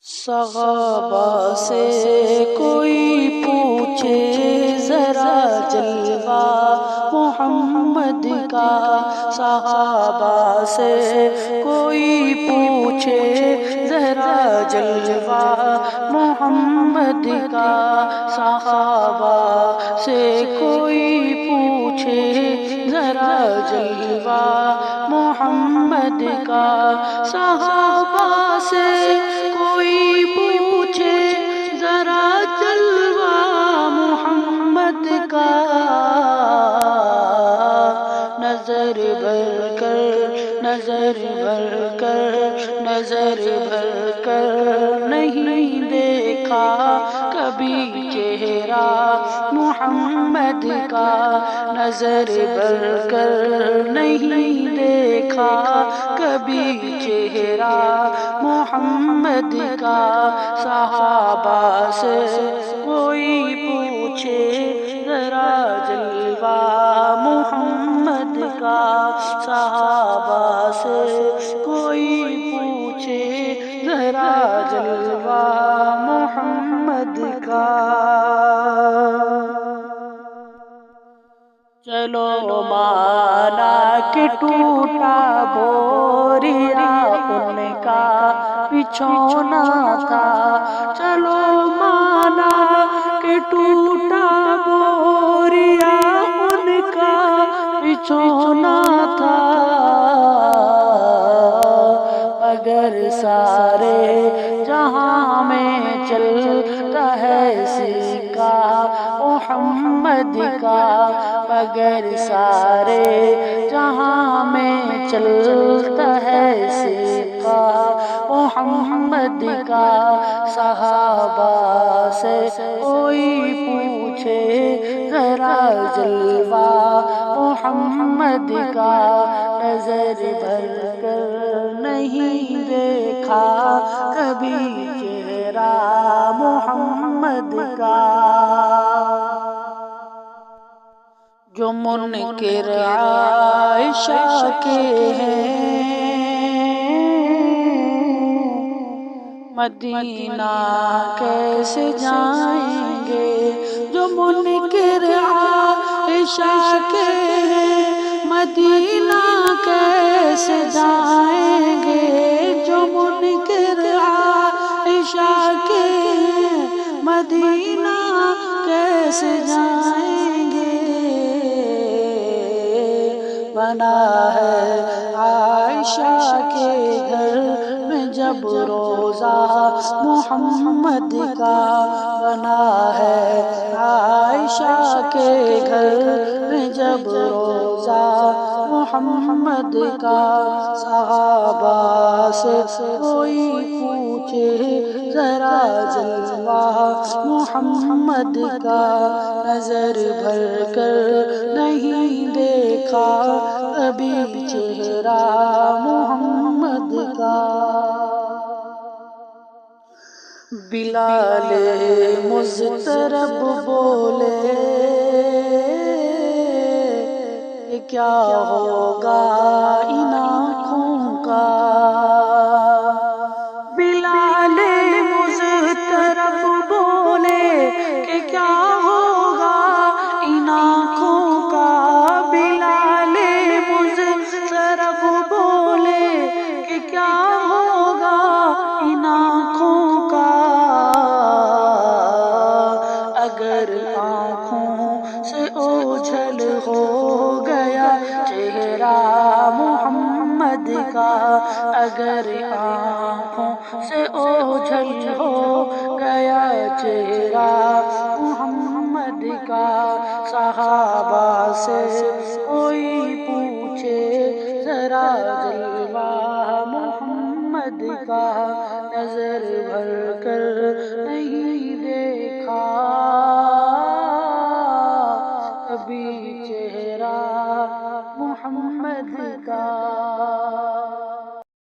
صحابہ سے کوئی پوچھے ذرا جلوہ محمد کا، صحابہ سے کوئی پوچھے ذرا جلوہ محمد کا، صحابہ سے کوئی پوچھے ذرا جلوہ محمد کا، صحابہ سے کوئی پوچھے ذرا جلوہ محمد کا، نظر بھر کر نظر بھر کر نظر بھر کر نہیں دیکھا کبھی چہرہ محمد کا، نظر بھر کر نہیں دیکھا کبھی چہرہ محمد کا، صحابہ سے کوئی پوچھے ذرا جلوہ محمد کا، صحابہ سے کوئی پوچھے ذرا جلوہ محمد کا۔ چلو مانا کہ ٹوٹا بوریا ان کا بچھونا تھا، چلو مانا کہ ٹوٹا بوریا ان کا بچھونا تھا، اگر سارے جہاں میں چلتا ہے سکہ محمد کا، مگر سارے جہاں میں چلتا ہے سکہ محمد کا، صحابہ سے کوئی پوچھے ذرا جلوہ محمد کا، نظر بھر کر نہیں دیکھا کبھی چہرہ محمد کا، جو منکر عائشہ کے ہیں مدینہ کیسے جائیں گے، جو منکر عائشہ کے ہیں مدینہ کیسے جائیں گے، جو منکر عائشہ کے ہیں مدینہ کیسے جائیں گے، بنا ہے عائشہ کے گھر میں جب روضہ محمد کا، بنا ہے عائشہ کے گھر میں جب روضہ محمد کا، صحابہ سے کوئی پوچھے ذرا جلوہ محمد کا، نظر بھر کر نہیں دیکھا کبھی چہرہ محمد کا، بلال مضطرب بولے کہ کیا ہوگا ان آنکھوں کا، بلال مضطرب بولے کہ کیا ہوگا ان آنکھوں کا، بلال مضطرب بولے کہ کیا ہوگا ان آنکھوں کا، اگر آنکھوں سے اوجھل ہو گیا چہرہ محمد کا، اگر آنکھوں سے اوجھل ہو گیا چہرہ محمد کا، صحابہ سے کوئی پوچھے ذرا جلوہ محمد کا، نظر بھر